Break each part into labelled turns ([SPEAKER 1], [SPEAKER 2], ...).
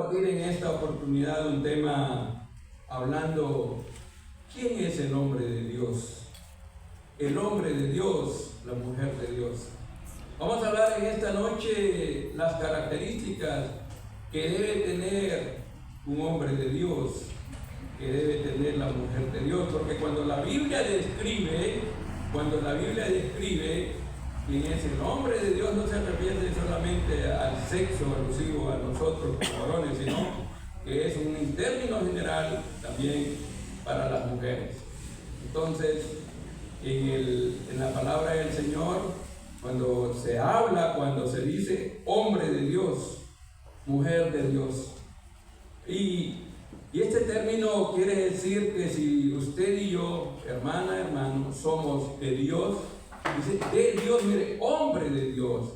[SPEAKER 1] compartir en esta oportunidad un tema hablando ¿quién es el hombre de Dios? El hombre de Dios, la mujer de Dios. Vamos a hablar en esta noche las características que debe tener un hombre de Dios, que debe tener la mujer de Dios, porque cuando la Biblia describe quién es el hombre de Dios, no se refiere solamente al sexo alusivo a nosotros como varones, sino que es un término general también para las mujeres. Entonces, en la palabra del Señor, cuando se dice hombre de Dios, mujer de Dios, y este término quiere decir que si usted y yo, hermana, hermano, somos de Dios, dice de Dios, mire, hombre de Dios,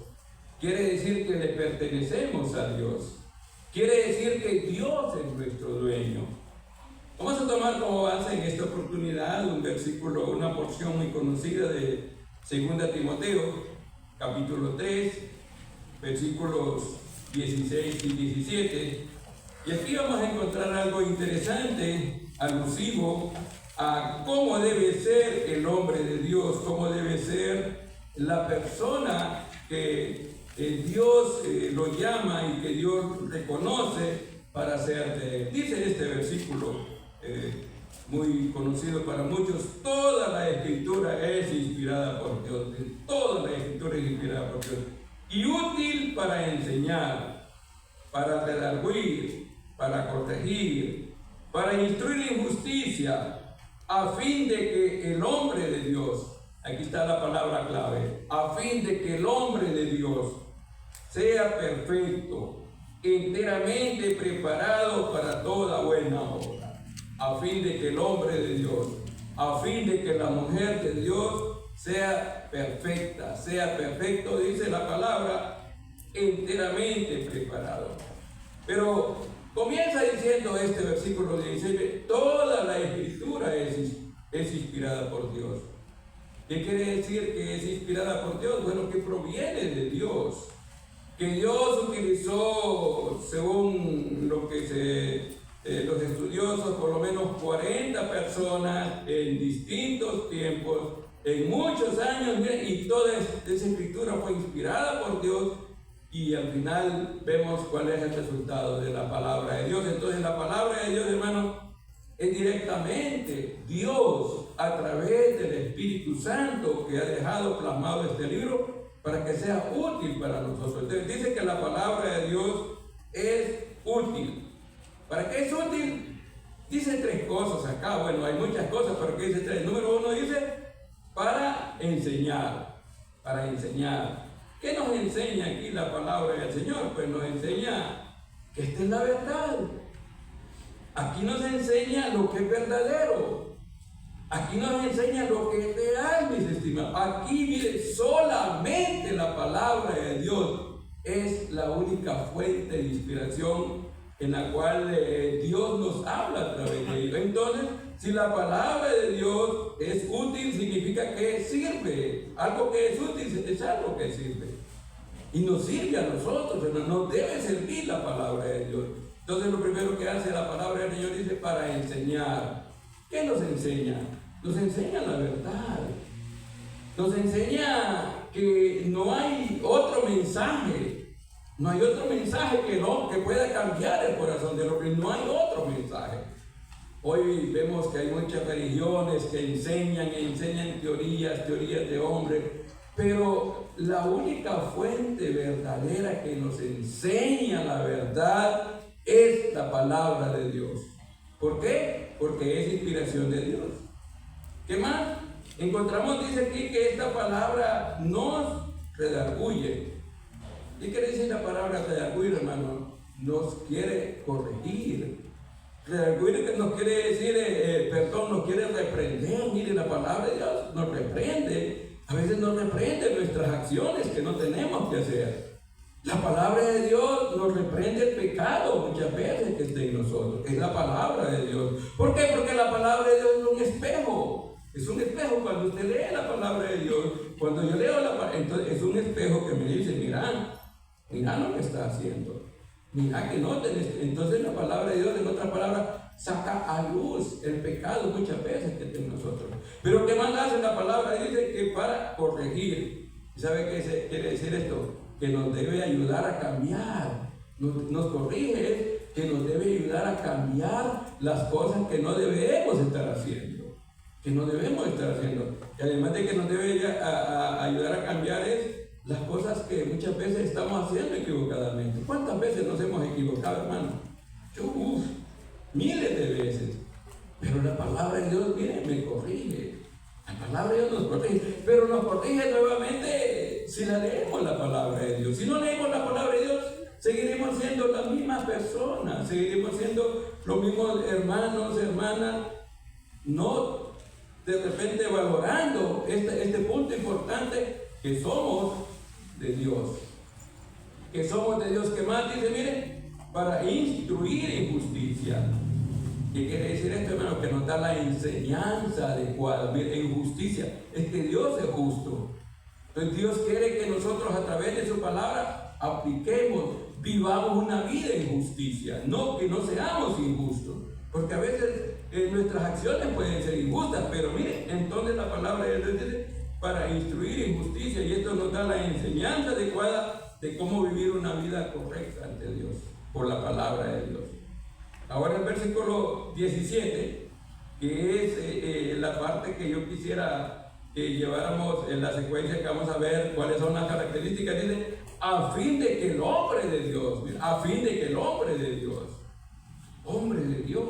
[SPEAKER 1] quiere decir que le pertenecemos a Dios, quiere decir que Dios es nuestro dueño. Vamos a tomar como base en esta oportunidad un versículo, una porción muy conocida de 2 Timoteo, capítulo 3, versículos 16 y 17. Y aquí vamos a encontrar algo interesante, alusivo a cómo debe ser el hombre de Dios, cómo debe ser la persona que Dios lo llama y que Dios reconoce para ser de él. Dice este versículo, muy conocido para muchos: toda la escritura es inspirada por Dios, toda la escritura es inspirada por Dios, y útil para enseñar, para redarguir, para corregir, para instruir en justicia, a fin de que el hombre de Dios, aquí está la palabra clave, a fin de que el hombre de Dios sea perfecto, enteramente preparado para toda buena obra. A fin de que el hombre de Dios, a fin de que la mujer de Dios sea perfecta, sea perfecto, dice la palabra, enteramente preparado. Pero comienza diciendo este versículo 16, toda la escritura es inspirada por Dios. ¿Qué quiere decir que es inspirada por Dios? Bueno, que proviene de Dios, que Dios utilizó, según lo que los estudiosos, por lo menos 40 personas en distintos tiempos, en muchos años, y toda esa escritura fue inspirada por Dios, y al final vemos cuál es el resultado de la palabra de Dios. Entonces la palabra de Dios, hermano, es directamente Dios a través del Espíritu Santo que ha dejado plasmado este libro para que sea útil para nosotros. Entonces dice que la palabra de Dios es útil. ¿Para qué es útil? Dice tres cosas acá. Bueno, hay muchas cosas, pero ¿qué dice tres? Número uno dice para enseñar. Para enseñar. ¿Qué nos enseña aquí la palabra del Señor? Pues nos enseña que esta es la verdad. Aquí nos enseña lo que es verdadero. Aquí nos enseña lo que es real, mis estimados. Aquí, mire, solamente la palabra de Dios es la única fuente de inspiración en la cual Dios nos habla a través de ello. Entonces, si la palabra de Dios es útil, significa que sirve. Algo que es útil es algo que sirve. Y nos sirve a nosotros, hermano. Nos debe servir la palabra de Dios. Entonces, lo primero que hace la palabra del Señor dice para enseñar. ¿Qué nos enseña? Nos enseña la verdad. Nos enseña que no hay otro mensaje. No hay otro mensaje que pueda cambiar el corazón del hombre. No hay otro mensaje. Hoy vemos que hay muchas religiones que enseñan teorías de hombres, pero la única fuente verdadera que nos enseña la verdad es la palabra de Dios. ¿Por qué? Porque es inspiración de Dios. ¿Qué más? Encontramos, dice aquí, que esta palabra nos redarguye. ¿Qué quiere decir la palabra redarguir, hermano? Nos quiere corregir. Redarguir nos quiere decir, nos quiere reprender. Mire, la palabra de Dios nos reprende. A veces nos reprende nuestras acciones que no tenemos que hacer. La palabra de Dios nos reprende el pecado muchas veces que esté en nosotros. Es la palabra de Dios. ¿Por qué? Porque la palabra de Dios es un espejo. Es un espejo cuando usted lee la palabra de Dios. Cuando yo leo la palabra, entonces es un espejo que me dice, mira lo que está haciendo. Mira que no tenés. Entonces la palabra de Dios, en otras palabras, saca a luz el pecado muchas veces que tenemos nosotros. Pero ¿qué más hace la palabra? Dice que para corregir. ¿Sabe qué quiere decir esto? Que nos debe ayudar a cambiar. Nos corrige, que nos debe ayudar a cambiar las cosas que no debemos estar haciendo. Que no debemos estar haciendo. Y además de que nos debe ayudar a cambiar las cosas que muchas veces estamos haciendo equivocadamente. ¿Cuántas veces nos hemos equivocado, hermano? Miles de veces. Pero la palabra de Dios viene y me corrige. La palabra de Dios nos corrige. Pero nos corrige nuevamente si la leemos la palabra de Dios. Si no leemos la palabra de Dios, seguiremos siendo las mismas personas. Seguiremos siendo los mismos hermanos, hermanas. No de repente valorando este punto importante, que somos de Dios. Que somos de Dios. ¿Qué más dice? Miren, para instruir en justicia. ¿Qué quiere decir esto, hermano? Que nos da la enseñanza adecuada. Miren, en justicia. Es que Dios es justo. Entonces Dios quiere que nosotros a través de su palabra apliquemos, vivamos una vida en justicia. No que no seamos injustos. Porque a veces nuestras acciones pueden ser injustas, pero miren, entonces la palabra de Dios dice para instruir en justicia, y esto nos da la enseñanza adecuada de cómo vivir una vida correcta ante Dios, por la palabra de Dios. Ahora el versículo 17, que es la parte que yo quisiera que lleváramos en la secuencia, que vamos a ver cuáles son las características, dice, a fin de que el hombre de Dios, a fin de que el hombre de Dios, hombre de Dios.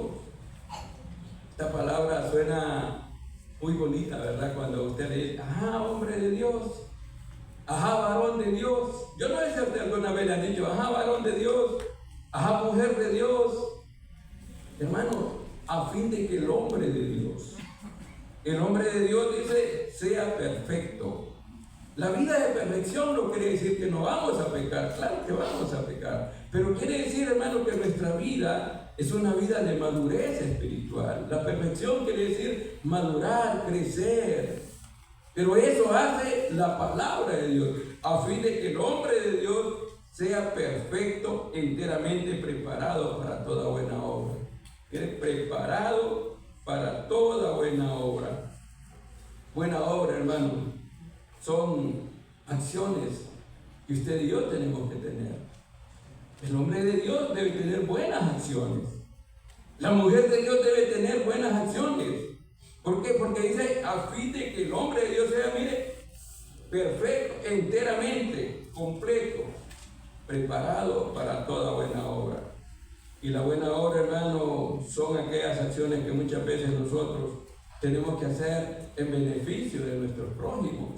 [SPEAKER 1] Esta palabra suena muy bonita, ¿verdad? Cuando usted le dice, ajá, hombre de Dios, ajá, varón de Dios. Yo no sé si usted alguna vez le han dicho, ajá, varón de Dios, ajá, mujer de Dios. Hermano, a fin de que el hombre de Dios de Dios dice, sea perfecto. La vida de perfección no quiere decir que no vamos a pecar, claro que vamos a pecar, pero quiere decir, hermano, que nuestra vida es una vida de madurez espiritual. La perfección quiere decir madurar, crecer, pero eso hace la palabra de Dios, a fin de que el hombre de Dios sea perfecto, enteramente preparado para toda buena obra. Preparado para toda buena obra. Buena obra, hermano, son acciones que usted y yo tenemos que tener. El hombre de Dios debe tener buenas acciones. La mujer de Dios debe tener buenas acciones. ¿Por qué? Porque dice, a fin de que el hombre de Dios sea, mire, perfecto, enteramente, completo, preparado para toda buena obra. Y la buena obra, hermano, son aquellas acciones que muchas veces nosotros tenemos que hacer en beneficio de nuestros prójimos.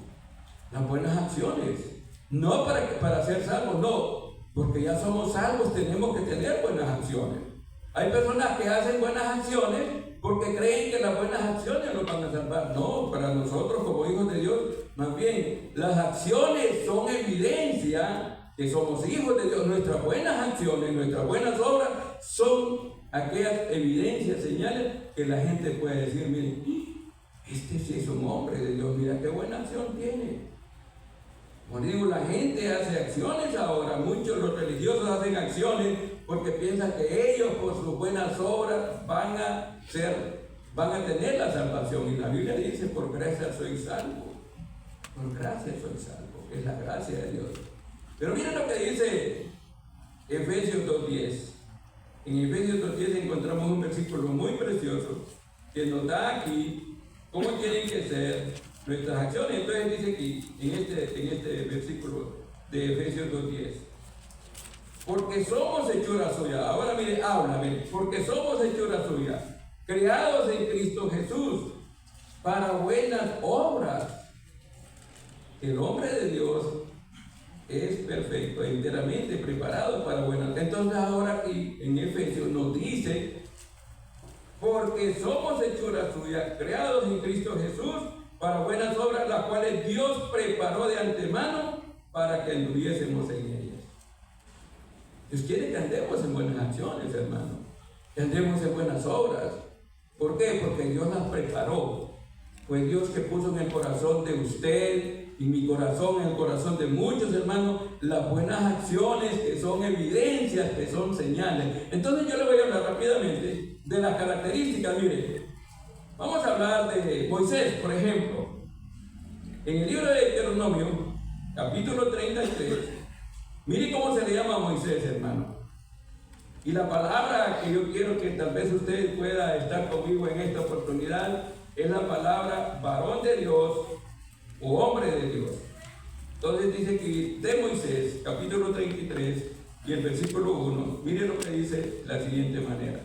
[SPEAKER 1] Las buenas acciones. No para ser salvos, no. Porque ya somos salvos, tenemos que tener buenas acciones. Hay personas que hacen buenas acciones porque creen que las buenas acciones nos van a salvar. No, para nosotros como hijos de Dios, más bien, las acciones son evidencia que somos hijos de Dios. Nuestras buenas acciones, nuestras buenas obras son aquellas evidencias, señales que la gente puede decir, miren, este sí es un hombre de Dios, mira qué buena acción tiene. Como digo, la gente hace acciones ahora, muchos los religiosos hacen acciones porque piensan que ellos por sus buenas obras van a tener la salvación. Y la Biblia dice, por gracia soy salvo. Por gracia soy salvo, es la gracia de Dios. Pero miren lo que dice Efesios 2:10. En Efesios 2:10 encontramos un versículo muy precioso que nos da aquí cómo tienen que ser nuestras acciones. Entonces dice aquí, en este versículo de Efesios 2:10, porque somos hechura suya. Ahora mire, porque somos hechura suya, creados en Cristo Jesús para buenas obras. El hombre de Dios es perfecto, enteramente preparado para buenas. Entonces ahora aquí en Efesios nos dice, porque somos hechura suya, creados en Cristo Jesús para buenas obras, las cuales Dios preparó de antemano para que anduviésemos en ellas. Dios quiere que andemos en buenas acciones, hermano, que andemos en buenas obras. ¿Por qué? Porque Dios las preparó. Fue Dios que puso en el corazón de usted en mi corazón, en el corazón de muchos hermanos, las buenas acciones que son evidencias, que son señales. Entonces yo le voy a hablar rápidamente de las características. Mire, vamos a hablar de Moisés, por ejemplo. En el libro de Deuteronomio, capítulo 33, mire cómo se le llama a Moisés, hermano. Y la palabra que yo quiero que tal vez usted pueda estar conmigo en esta oportunidad es la palabra varón de Dios o hombre de Dios. Entonces dice que de Moisés, capítulo 33 y el versículo 1, mire lo que dice de la siguiente manera.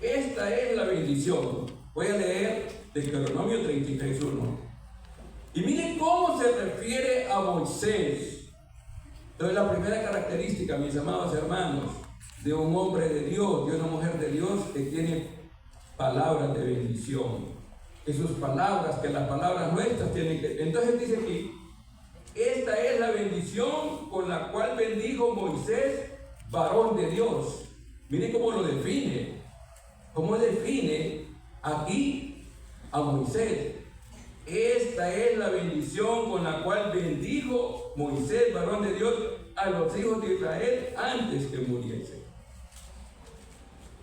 [SPEAKER 1] Esta es la bendición. Voy a leer Deuteronomio 33:1. Y miren cómo se refiere a Moisés. Entonces la primera característica, mis amados hermanos, de un hombre de Dios, de una mujer de Dios, que tiene palabras de bendición. Que sus palabras, que las palabras nuestras tienen que... Entonces dice aquí, esta es la bendición con la cual bendijo Moisés, varón de Dios. Miren cómo lo define. Cómo define aquí a Moisés. Esta es la bendición con la cual bendijo Moisés, varón de Dios, a los hijos de Israel antes que muriese.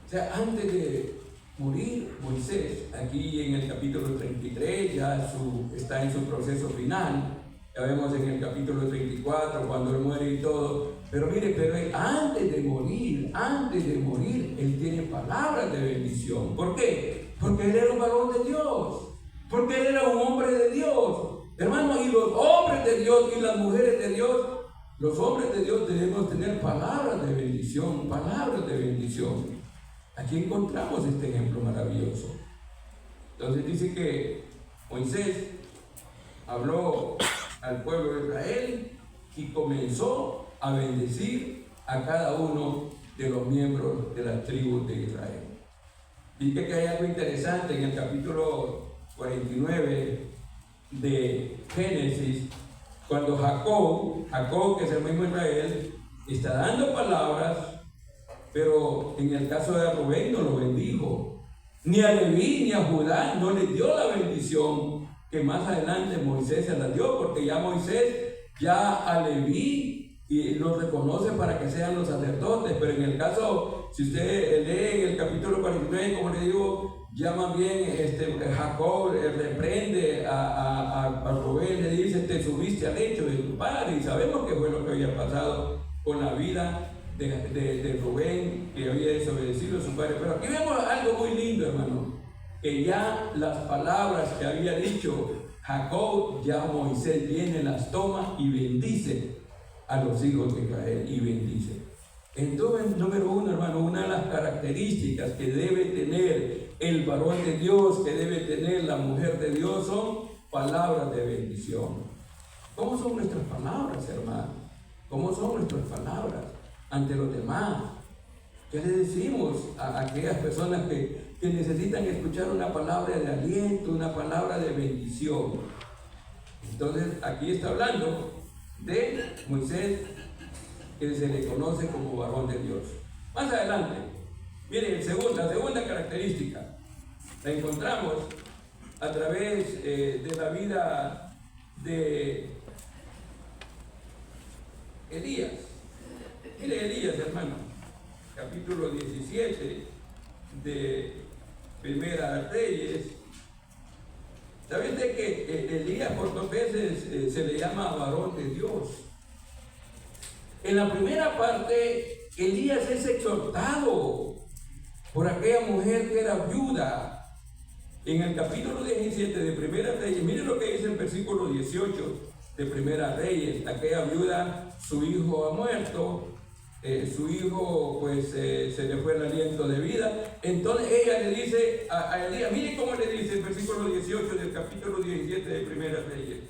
[SPEAKER 1] O sea, antes de morir Moisés, aquí en el capítulo 33, ya está en su proceso final. Ya vemos en el capítulo 34, cuando él muere y todo. Pero mire, él, antes de morir, él tiene palabras de bendición. ¿Por qué? Porque él era un varón de Dios. Porque él era un hombre de Dios. Hermanos, y los hombres de Dios y las mujeres de Dios, los hombres de Dios debemos tener palabras de bendición, palabras de bendición. Aquí encontramos este ejemplo maravilloso. Entonces dice que Moisés habló al pueblo de Israel y comenzó a bendecir a cada uno de los miembros de las tribus de Israel. Dice que hay algo interesante en el capítulo 49 de Génesis, cuando Jacob, que es el mismo Israel, está dando palabras, pero en el caso de Rubén no lo bendijo. Ni a Leví ni a Judá no les dio la bendición que más adelante Moisés se la dio, porque ya Moisés ya a Leví y los reconoce para que sean los sacerdotes. Pero en el caso, si usted lee en el capítulo 49, como le digo, ya más bien Jacob reprende a Rubén, le dice: te subiste al lecho de tu padre. Y sabemos que fue lo que había pasado con la vida de Rubén, que había desobedecido a su padre. Pero aquí vemos algo muy lindo, hermano, que ya las palabras que había dicho Jacob, ya Moisés viene, las toma y bendice a los hijos de Israel, y bendice. Entonces, número uno, hermano, una de las características que debe tener el varón de Dios, que debe tener la mujer de Dios, son palabras de bendición. ¿Cómo son nuestras palabras, hermano? ¿Cómo son nuestras palabras ante los demás? ¿Qué le decimos a aquellas personas que necesitan escuchar una palabra de aliento, una palabra de bendición? Entonces, aquí está hablando de Moisés, que se le conoce como varón de Dios. Más adelante, miren, la segunda característica la encontramos a través de la vida de Elías. Mire Elías, hermano, capítulo 17 de Primera Reyes. ¿Saben de que Elías por 2 veces se le llama varón de Dios? En la primera parte, Elías es exhortado por aquella mujer que era viuda. En el capítulo 17 de Primera Reyes, miren lo que dice el versículo 18 de Primera Reyes. Aquella viuda, su hijo ha muerto, su hijo pues se le fue el aliento de vida. Entonces ella le dice a Elías, miren cómo le dice el versículo 18 del capítulo 17 de Primera Reyes.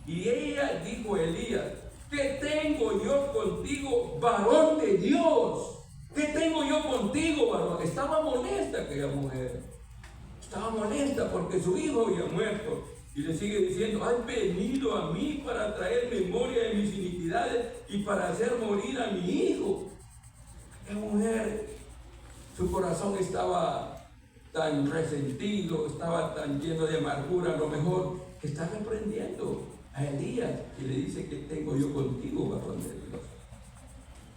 [SPEAKER 1] Y ella dijo a Elías: ¿qué tengo yo contigo, varón de Dios? ¿Qué tengo yo contigo, varón? Estaba molesta aquella mujer. Estaba molesta porque su hijo había muerto. Y le sigue diciendo: has venido a mí para traer memoria de mis iniquidades y para hacer morir a mi hijo. Aquella mujer, su corazón estaba tan resentido, estaba tan lleno de amargura, a lo mejor que está reprendiendo a Elías y le dice: ¿qué tengo yo contigo, varón de Dios?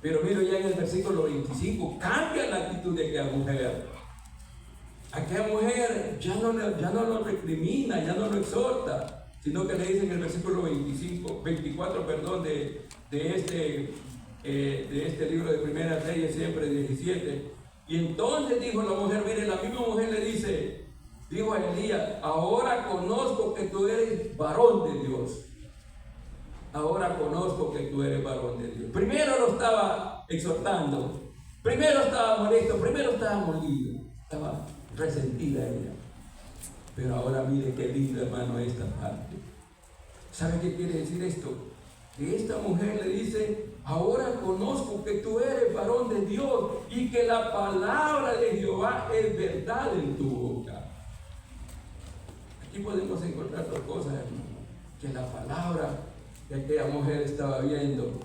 [SPEAKER 1] Pero mira, ya en el versículo 25 cambia la actitud de aquella mujer. Aquella mujer ya no lo recrimina, ya no lo exhorta, sino que le dice en el versículo 24 de este libro de Primera Reyes, siempre 17. Y entonces dijo la mujer, mire, la misma mujer le dijo a Elías: ahora conozco que tú eres varón de Dios. Ahora conozco que tú eres varón de Dios. Primero lo estaba exhortando, primero estaba molesto, primero estaba molido, estaba resentida ella. Pero ahora mire qué lindo, hermano, esta parte. ¿Sabe qué quiere decir esto? Que esta mujer le dice: ahora conozco que tú eres varón de Dios y que la palabra de Jehová es verdad en tu boca. Aquí podemos encontrar dos cosas, hermano. Que la palabra que aquella mujer estaba viendo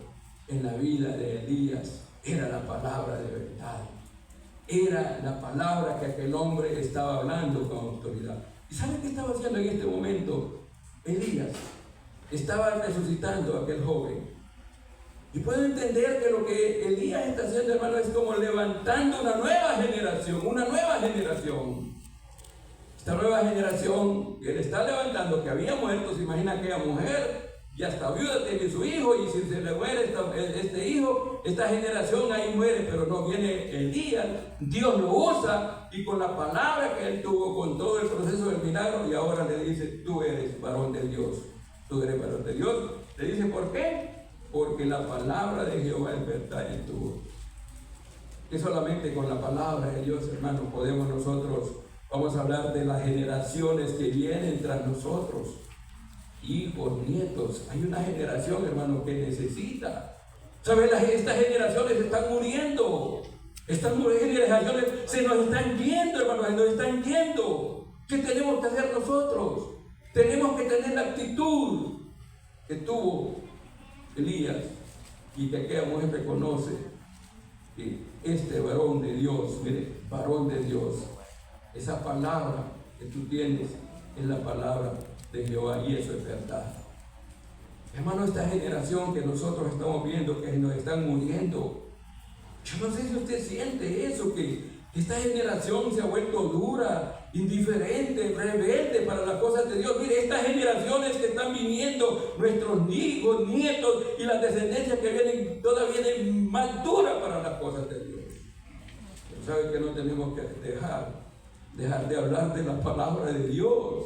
[SPEAKER 1] en la vida de Elías era la palabra de verdad. Era la palabra que aquel hombre estaba hablando con autoridad. ¿Y sabe qué estaba haciendo en este momento Elías? Estaba resucitando a aquel joven. Y puedo entender que lo que Elías está haciendo, hermano, es como levantando una nueva generación, Esta nueva generación que él está levantando, que había muerto. Se imagina aquella mujer, ya está viuda, tiene su hijo, y si se le muere este hijo, esta generación ahí muere. Pero no, viene Elías, Dios lo usa, y con la palabra que él tuvo, con todo el proceso del milagro, y ahora le dice: tú eres varón de Dios, tú eres varón de Dios. Le dice: ¿por qué? Porque la palabra de Jehová es verdad en tu boca. Que solamente con la palabra de Dios, hermano, podemos nosotros, vamos a hablar de las generaciones que vienen tras nosotros, hijos, nietos. Hay una generación, hermano, que necesita. ¿Sabes? Estas generaciones están muriendo. Estas generaciones se nos están yendo, hermano, se nos están yendo. ¿Qué tenemos que hacer nosotros? Tenemos que tener la actitud que tuvo Elías, y que aquella mujer reconoce que este varón de Dios, mire, varón de Dios, esa palabra que tú tienes es la palabra de Jehová, y eso es verdad. Hermano, esta generación que nosotros estamos viendo, que nos están muriendo, yo no sé si usted siente eso, que esta generación se ha vuelto dura, indiferente, rebelde para las cosas de Dios. Mire, estas generaciones que están viniendo, nuestros hijos, nietos y las descendencias que vienen, todas vienen más duras para las cosas de Dios. Pero sabe que no tenemos que dejar de hablar de la palabra de Dios.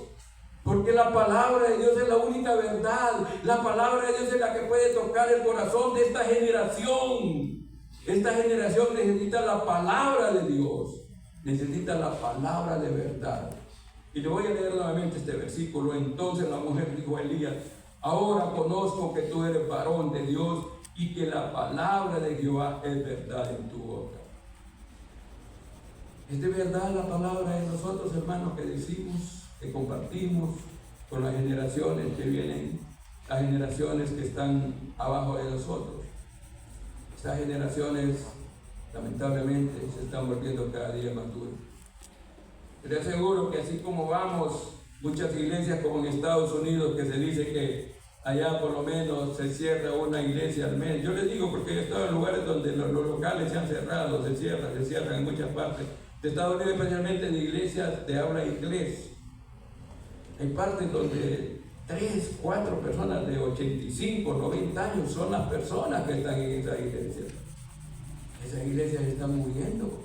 [SPEAKER 1] Porque la palabra de Dios es la única verdad. La palabra de Dios es la que puede tocar el corazón de esta generación. Esta generación necesita la palabra de Dios. Necesita la palabra de verdad. Y le voy a leer nuevamente este versículo. Entonces la mujer dijo a Elías: ahora conozco que tú eres varón de Dios y que la palabra de Jehová es verdad en tu boca. ¿Es de verdad la palabra de nosotros, hermanos, que decimos, que compartimos con las generaciones que vienen, las generaciones que están abajo de nosotros? Estas generaciones, lamentablemente, se están volviendo cada día más duras. Les aseguro que así como vamos, muchas iglesias como en Estados Unidos, que se dice que allá por lo menos se cierra una iglesia al mes. Yo les digo porque yo he estado en lugares donde los locales se han cerrado, se cierran en muchas partes de Estados Unidos, especialmente en iglesias de habla inglés. Hay partes donde 3, 4 personas de 85, 90 años son las personas que están en esa iglesia. Esas iglesias están muriendo.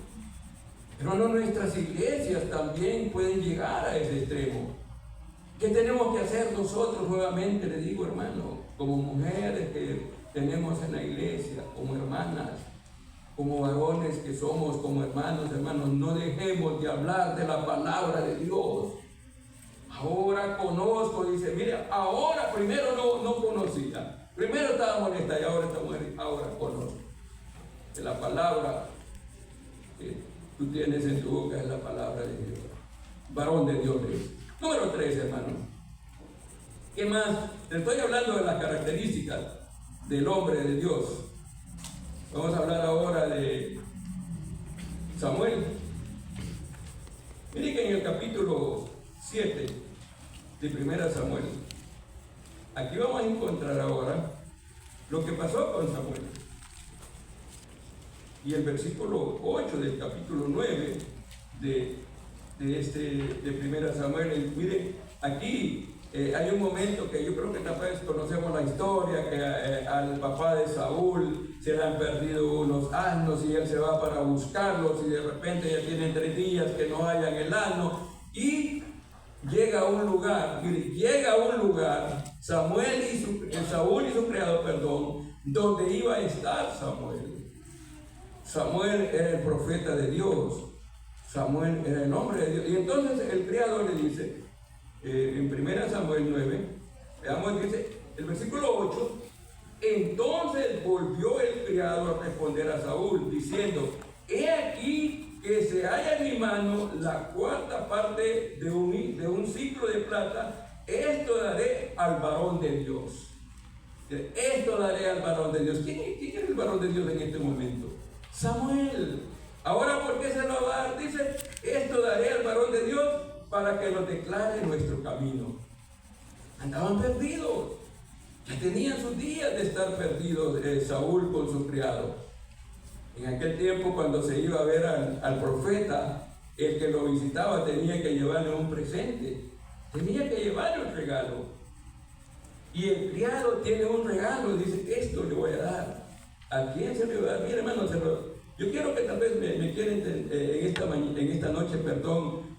[SPEAKER 1] Pero no, nuestras iglesias también pueden llegar a ese extremo. ¿Qué tenemos que hacer nosotros nuevamente? Le digo, hermano, como mujeres que tenemos en la iglesia, como hermanas, como varones que somos, como hermanos, no dejemos de hablar de la palabra de Dios. Ahora conozco, dice, mira, ahora primero no conocía, primero estaba molesta y ahora está molesta, ahora conozco. Que la palabra que tú tienes en tu boca es la palabra de Dios. Varón de Dios es. Número 3, hermano. ¿Qué más? Te estoy hablando de las características del hombre de Dios. Vamos a hablar ahora de Samuel. Mire 7 de 1 Samuel. Aquí vamos a encontrar ahora lo que pasó con Samuel. Y el versículo 8 del capítulo 9 de 1 Samuel. Miren, aquí hay un momento que yo creo que tal vez conocemos la historia, que al papá de Saúl se le han perdido unos asnos y él se va para buscarlos y de repente ya tienen 3 días que no hayan el asno y llega a un lugar, Saúl y su criado, donde iba a estar Samuel. Samuel era el profeta de Dios, Samuel era el hombre de Dios. Y entonces el criado le dice, en 1 Samuel 9, veamos, dice el versículo 8, entonces volvió el criado a responder a Saúl, diciendo, he aquí que se halla en mi mano la 4ª parte de un ciclo de plata, esto daré al varón de Dios. Esto daré al varón de Dios. ¿Quién es el varón de Dios en este momento? Samuel. Ahora, ¿por qué se lo va a dar? Dice, esto daré al varón de Dios para que nos declare nuestro camino. Andaban perdidos. Ya tenían sus días de estar perdidos Saúl con su criado. En aquel tiempo, cuando se iba a ver al profeta, el que lo visitaba tenía que llevarle un presente, tenía que llevarle un regalo. Y el criado tiene un regalo, dice, esto le voy a dar. ¿A quién se le va a dar? Mira, hermano, yo quiero que tal vez me quieren en esta noche,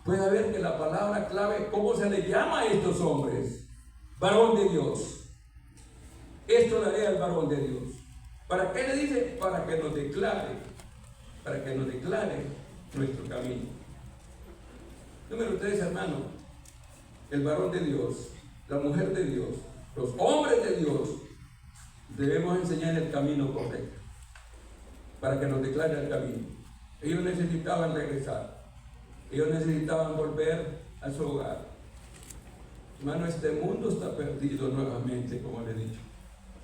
[SPEAKER 1] pueda ver que la palabra clave, ¿cómo se le llama a estos hombres? Varón de Dios. Esto daré al varón de Dios. ¿Para qué le dice? Para que nos declare nuestro camino. Número 3, hermano, el varón de Dios, la mujer de Dios, los hombres de Dios, debemos enseñar el camino correcto, para que nos declare el camino. Ellos necesitaban regresar, ellos necesitaban volver a su hogar. Hermano, este mundo está perdido nuevamente, como le he dicho.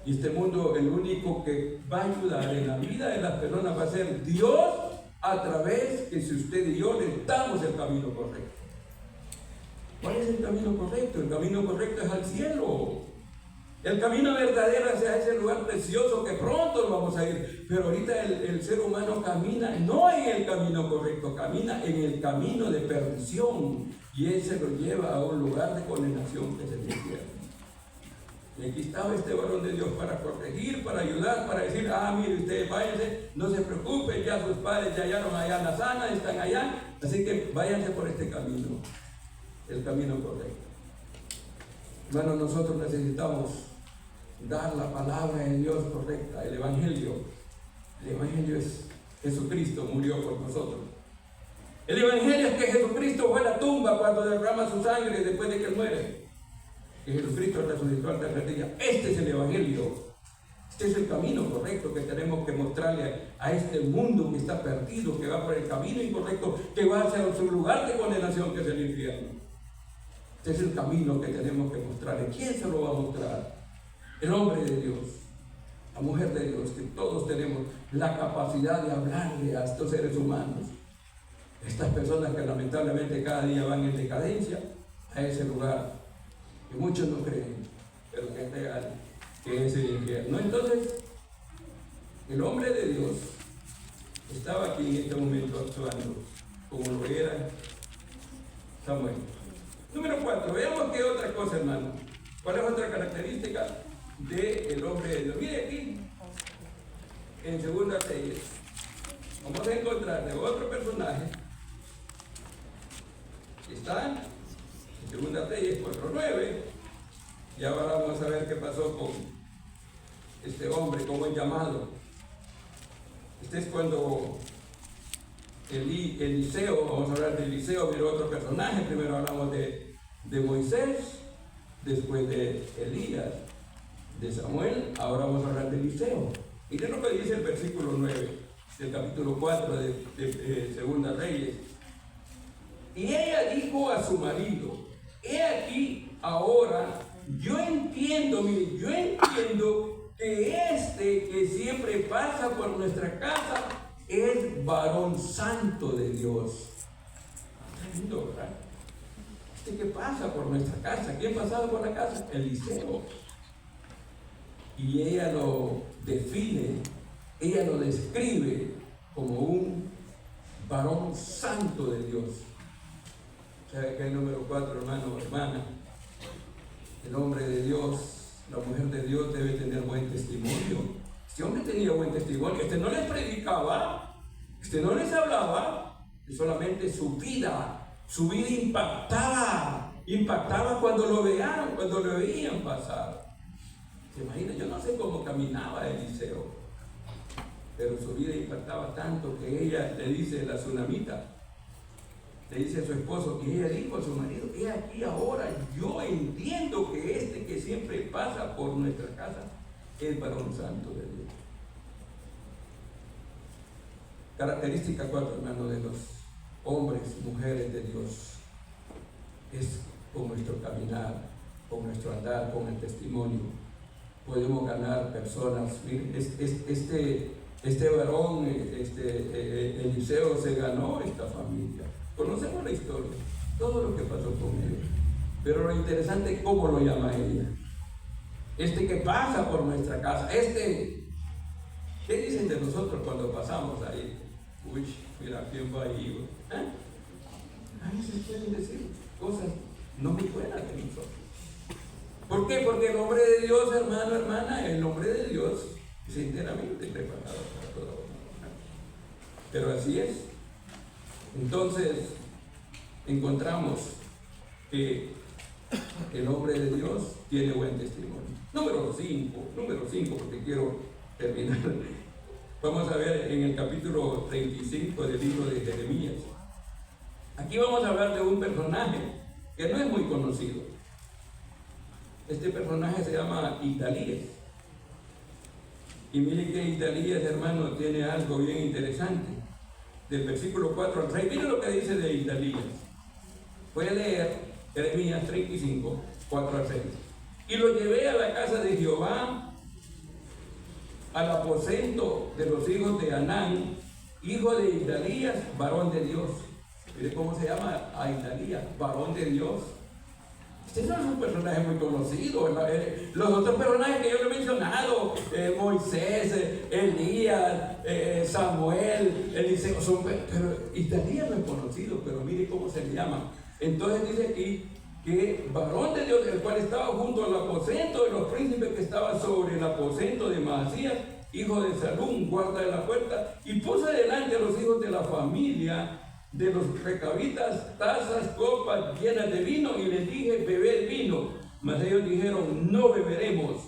[SPEAKER 1] Y este mundo, el único que va a ayudar en la vida de las personas va a ser Dios, a través de si usted y yo le damos el camino correcto. ¿Cuál es el camino correcto? El camino correcto es al cielo. El camino verdadero hacia ese lugar precioso que pronto vamos a ir. Pero ahorita el ser humano camina no en el camino correcto, camina en el camino de perdición. Y él se lo lleva a un lugar de condenación que es el infierno. Y aquí estaba este varón de Dios para corregir, para ayudar, para decir, mire, ustedes váyanse, no se preocupen, ya sus padres ya hallaron allá la sana, están allá, así que váyanse por este camino, el camino correcto. Hermanos, nosotros necesitamos dar la palabra de Dios correcta, el Evangelio. El Evangelio es Jesucristo murió por nosotros. El Evangelio es que Jesucristo fue a la tumba cuando derrama su sangre después de que él muere. Que Jesucristo resucitó al tercer día. Este es el Evangelio. Este es el camino correcto que tenemos que mostrarle a este mundo que está perdido, que va por el camino incorrecto, que va hacia su lugar de condenación, que es el infierno. Este es el camino que tenemos que mostrarle. ¿Quién se lo va a mostrar? El hombre de Dios, la mujer de Dios, que todos tenemos la capacidad de hablarle a estos seres humanos. Estas personas que lamentablemente cada día van en decadencia a ese lugar, que muchos no creen, pero que es real, que es el infierno. Entonces, el hombre de Dios estaba aquí en este momento actuando como lo era Samuel. Número 4, veamos qué otra cosa, hermano. ¿Cuál es otra característica del hombre de Dios? Mire aquí, en 2 Reyes, vamos a encontrar de otro personaje que está en 2 Reyes 4:9, y ahora vamos a ver qué pasó con este hombre, cómo es llamado. Este es cuando Eliseo, vamos a hablar de Eliseo, pero otro personaje. Primero hablamos de Moisés, después de Elías, de Samuel, ahora vamos a hablar de Eliseo. Miren lo que dice el versículo 9 del capítulo 4 de 2 Reyes. Y ella dijo a su marido, he aquí ahora, yo entiendo que este que siempre pasa por nuestra casa es varón santo de Dios. Tremendo, ¿verdad? ¿qué pasa por nuestra casa? ¿Quién pasaba por la casa? Eliseo. Y ella lo define, ella lo describe como un varón santo de Dios. ¿Sabe qué? El número 4, hermano, hermana. El hombre de Dios, la mujer de Dios debe tener buen testimonio. Este hombre tenía buen testimonio. Este no les predicaba, este no les hablaba, solamente su vida impactaba cuando lo veían pasar. ¿Se imagina? Yo no sé cómo caminaba Eliseo, pero su vida impactaba tanto que ella le dice, la tsunamita, le dice a su esposo, y ella dijo a su marido, he aquí ahora, yo entiendo que este que siempre pasa por nuestra casa es varón santo de Dios. Característica 4, hermano, de los hombres, mujeres de Dios, es con nuestro caminar, con nuestro andar, con el testimonio, podemos ganar personas. Miren, este varón, Eliseo, se ganó esta familia. Conocemos la historia, todo lo que pasó con él. Pero lo interesante es cómo lo llama ella. Este que pasa por nuestra casa, ¿qué dicen de nosotros cuando pasamos ahí? Uy, mira quién va ahí. A veces pueden decir cosas no muy buenas de nosotros. ¿Por qué? Porque el hombre de Dios, hermano, hermana, el hombre de Dios es enteramente preparado para toda obra. Pero así es. Entonces, encontramos que el hombre de Dios tiene buen testimonio. Número 5, porque quiero terminar. Vamos a ver en el capítulo 35 del libro de Jeremías. Aquí vamos a hablar de un personaje que no es muy conocido. Este personaje se llama Isaías. Y miren que Isaías, hermano, tiene algo bien interesante. Del versículo 4 al 6, miren lo que dice de Isaías. Voy a leer Jeremías 35, 4 al 6. Y lo llevé a la casa de Jehová, al aposento de los hijos de Anán, hijo de Isaías, varón de Dios. Mire cómo se llama a Isaías, varón de Dios. Este no es un personaje muy conocido. Los otros personajes que yo le he mencionado, Moisés, Elías, Samuel, Eliseo, pero Isaías no es conocido, pero mire cómo se le llama. Entonces dice aquí que varón de Dios, el cual estaba junto al aposento de los príncipes, que estaba sobre el aposento de Maasías, hijo de Salum, guarda de la puerta, y puse delante a los hijos de la familia de los recabitas tazas, copas llenas de vino, y les dije, bebed vino. Mas ellos dijeron, no beberemos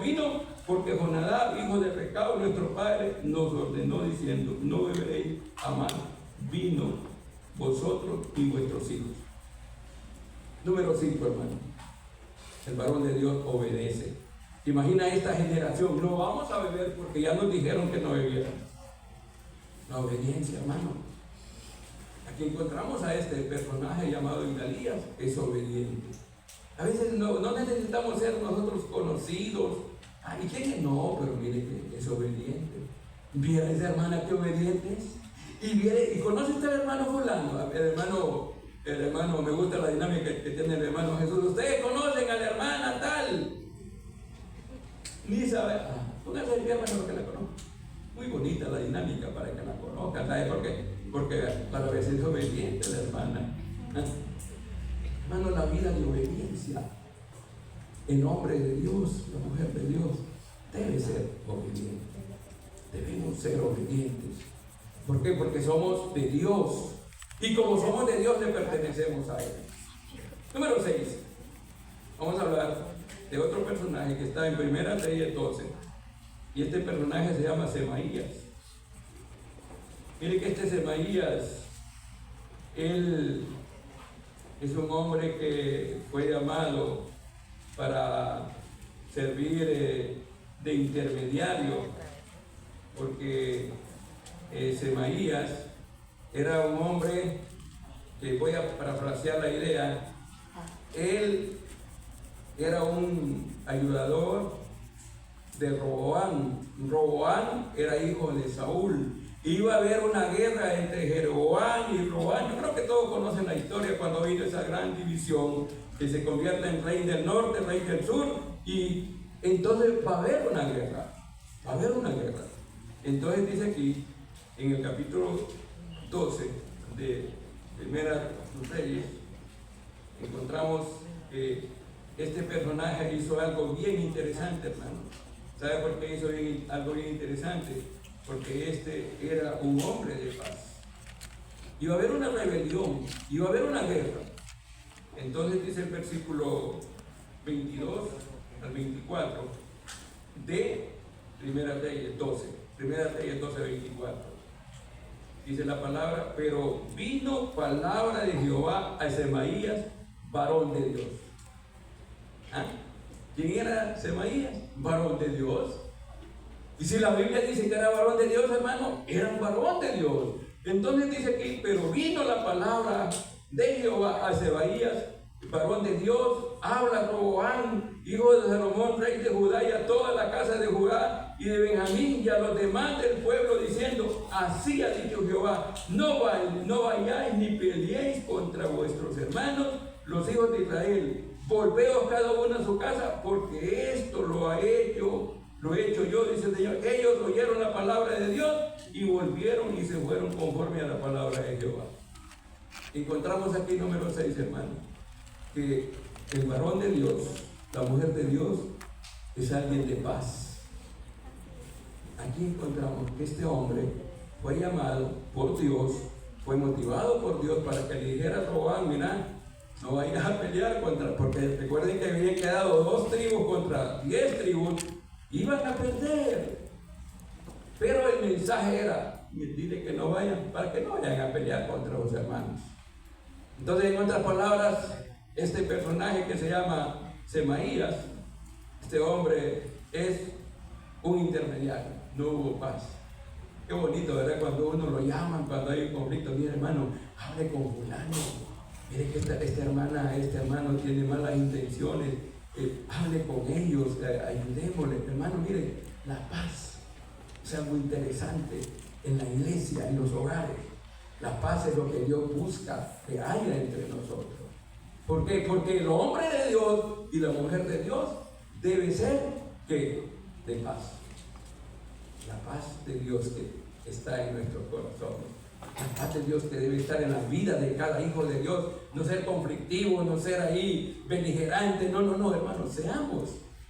[SPEAKER 1] vino, porque Jonadab, hijo de Recab, nuestro padre, nos ordenó diciendo, no beberéis a más vino vosotros y vuestros hijos. Número 5, hermano. El varón de Dios obedece. Imagina esta generación, no vamos a beber porque ya nos dijeron que no bebieran. La obediencia, hermano. Aquí encontramos a este personaje llamado Isaías, es obediente. A veces no necesitamos ser nosotros conocidos. ¿Y quién es? No, pero mire que es obediente. Viera esa hermana que obediente es. Y conoce usted al hermano fulano, el hermano, me gusta la dinámica que tiene el hermano Jesús. Ustedes conocen a la hermana tal. Ni sabe. Póngase el hermano para que la conozca. Muy bonita la dinámica para que la conozcan. ¿Sabe por qué? Porque para veces es obediente la hermana. Hermano, la vida de obediencia. El hombre de Dios, la mujer de Dios, debe ser obediente. Debemos ser obedientes. ¿Por qué? Porque somos de Dios. Y como somos de Dios, le pertenecemos a Él. Número 6. Vamos a hablar de otro personaje que está en 1 Reyes 12. Y este personaje se llama Semaías. Mire que este Semaías, él es un hombre que fue llamado para servir de intermediario, porque Semaías era un hombre que, voy a parafrasear la idea, él era un ayudador de Roboam. Roboam era hijo de Saúl. Iba a haber una guerra entre Jeroboam y Roboam. Yo creo que todos conocen la historia cuando vino esa gran división, que se convierte en rey del norte, rey del sur, y entonces va a haber una guerra. Va a haber una guerra. Entonces dice aquí, en el capítulo 12 de Primera Reyes, encontramos que este personaje hizo algo bien interesante, hermano. ¿Sabe por qué hizo algo bien interesante? Porque este era un hombre de paz. Iba a haber una rebelión, iba a haber una guerra. Entonces dice el versículo 22 al 24 de Primera Reyes 12, 24. Dice la palabra: pero vino palabra de Jehová a Semaías, varón de Dios. ¿Ah? ¿Quién era Semaías? Varón de Dios. Y si la Biblia dice que era varón de Dios, hermano, era un varón de Dios. Entonces dice aquí: pero vino la palabra de Jehová a Semaías, varón de Dios, habla Roboam, hijo de Salomón, rey de Judá, y a toda la casa de Judá y de Benjamín, y a los demás del pueblo, diciendo: así ha dicho Jehová, no vayáis ni peleéis contra vuestros hermanos, los hijos de Israel. Volveos cada uno a su casa, porque esto lo he hecho yo, dice el Señor. Ellos oyeron la palabra de Dios y volvieron y se fueron conforme a la palabra de Jehová. Encontramos aquí número 6, hermano, que el varón de Dios, la mujer de Dios, es alguien de paz. Aquí encontramos que este hombre fue llamado por Dios, fue motivado por Dios para que le dijera a Roboam: mira, no vayas a pelear porque recuerden que habían quedado 2 tribus contra 10 tribus, iban a perder. Pero el mensaje era: dile que no vayan, para que no vayan a pelear contra los hermanos. Entonces, en otras palabras, este personaje que se llama Semaías, este hombre es un intermediario. No hubo paz. Qué bonito, ¿verdad? Cuando uno lo llaman, cuando hay un conflicto: mire, hermano, hable con fulano. Mire que esta hermana, este hermano tiene malas intenciones. Hable con ellos, ayudémosle. Hermano, mire, la paz es algo interesante en la iglesia, en los hogares. La paz es lo que Dios busca que haya entre nosotros. ¿Por qué? Porque el hombre de Dios y la mujer de Dios debe ser ¿qué? De paz. La paz de Dios que está en nuestros corazones. La paz de Dios que debe estar en la vida de cada hijo de Dios. No ser conflictivo, no ser ahí beligerante. No, hermanos,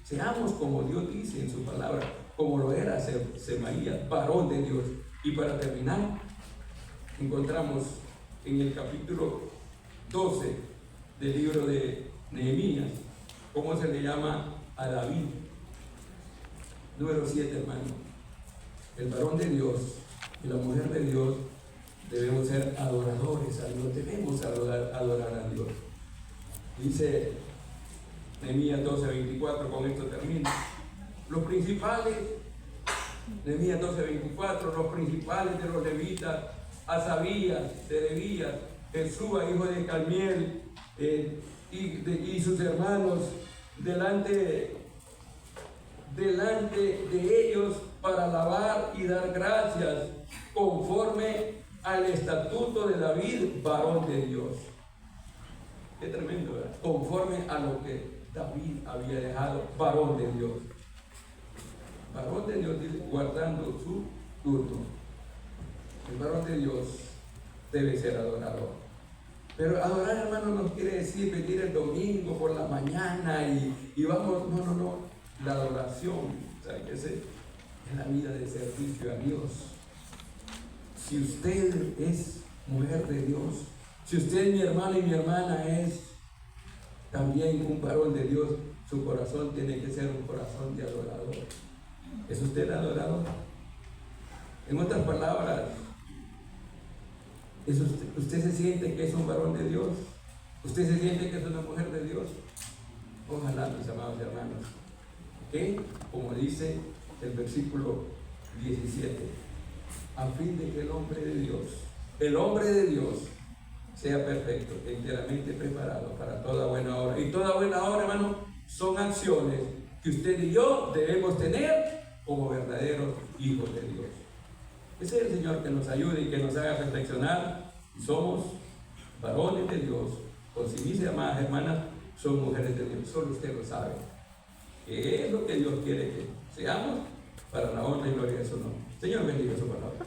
[SPEAKER 1] seamos como Dios dice en su palabra, como lo era Semaías, varón de Dios. Y para terminar, encontramos en el capítulo 12 del libro de Nehemías cómo se le llama a David. Número 7, hermano. El varón de Dios y la mujer de Dios debemos ser adoradores a Dios, debemos adorar a Dios. Dice Nehemías 12:24, con esto termino. Los principales, Nehemías 12:24, los principales de los levitas, Asabías, Serebías, Jesúa, hijo de Calmiel, y sus hermanos, delante de ellos para alabar y dar gracias conforme al estatuto de David, varón de Dios. Qué tremendo, ¿verdad? Conforme a lo que David había dejado, varón de Dios. Varón de Dios, dice, guardando su turno. El varón de Dios debe ser adorador. Pero adorar, hermano, no quiere decir venir el domingo por la mañana y vamos, no. La adoración, ¿sabe qué es? Es la vida de servicio a Dios. Si usted es mujer de Dios, si usted, mi hermano y mi hermana, es también un varón de Dios, su corazón tiene que ser un corazón de adorador. ¿Es usted adorador? En otras palabras, ¿usted se siente que es un varón de Dios? ¿Usted se siente que es una mujer de Dios? Ojalá, mis amados hermanos, que, como dice el versículo 17, a fin de que el hombre de Dios sea perfecto, enteramente preparado para toda buena obra. Y toda buena obra, hermano, son acciones que usted y yo debemos tener como verdaderos hijos de Dios. Ese es el Señor que nos ayude y que nos haga reflexionar. Somos varones de Dios, o si mis amadas hermanas son mujeres de Dios, solo usted lo sabe. ¿Qué es lo que Dios quiere que seamos para la honra y gloria de su nombre? Señor, bendiga su palabra.